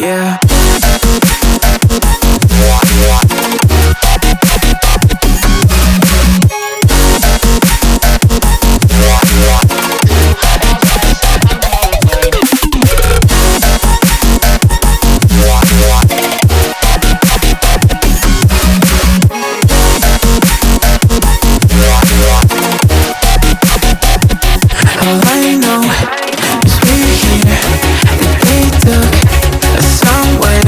yeah. All I know is we're here, that they took us somewhere.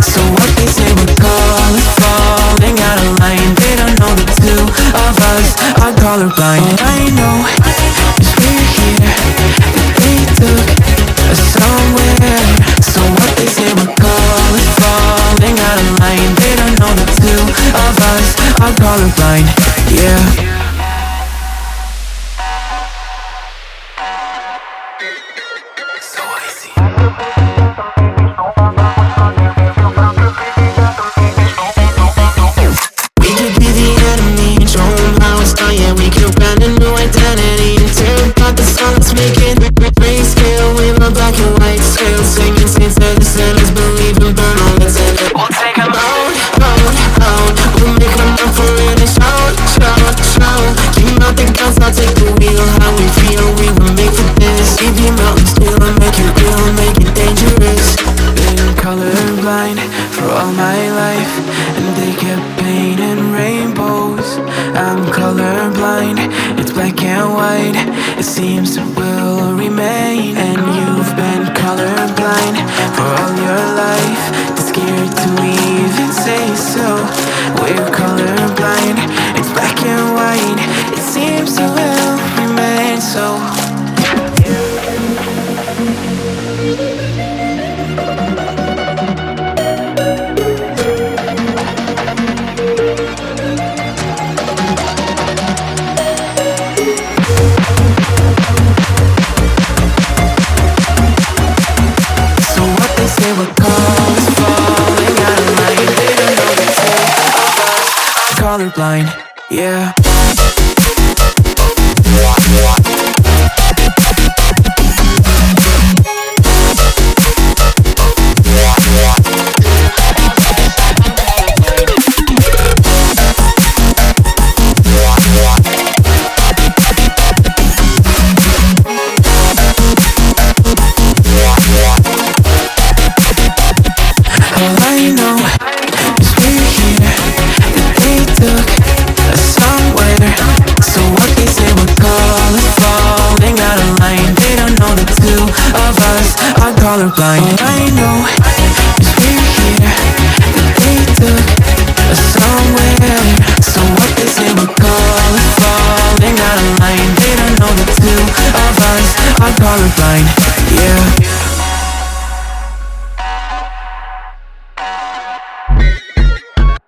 So what they say we're calling, falling out of line. They don't know the two of us are colorblind. All I know is we're here, that they took us somewhere. So what they say we're calling, falling out of line. They don't know the two of us are colorblind, yeah. So easy. We could be the enemy and show them how it's done. Yeah, we could brand a new identity and tear apart the song. Let's make it grayscale with a black and white scale. Singing saints of the sinners, believe and burn all that's in it. We'll take them out, out, out. We'll make them up for it and shout, shout, shout. Keep out the guns, I'll take the wheel. How we feel, we were made for this. Leave your mountains still and make it real, make it dangerous. Been colorblind for all my life, and they kept painting rainbows. I'm colorblind, it's black and white. It seems it will remain. And you've been colorblind for all your life, too scared to even say so. We're colorblind, it's black and white. It seems it will remain so. They were calls falling out of line. They don't know the two of us are colorblind, yeah. All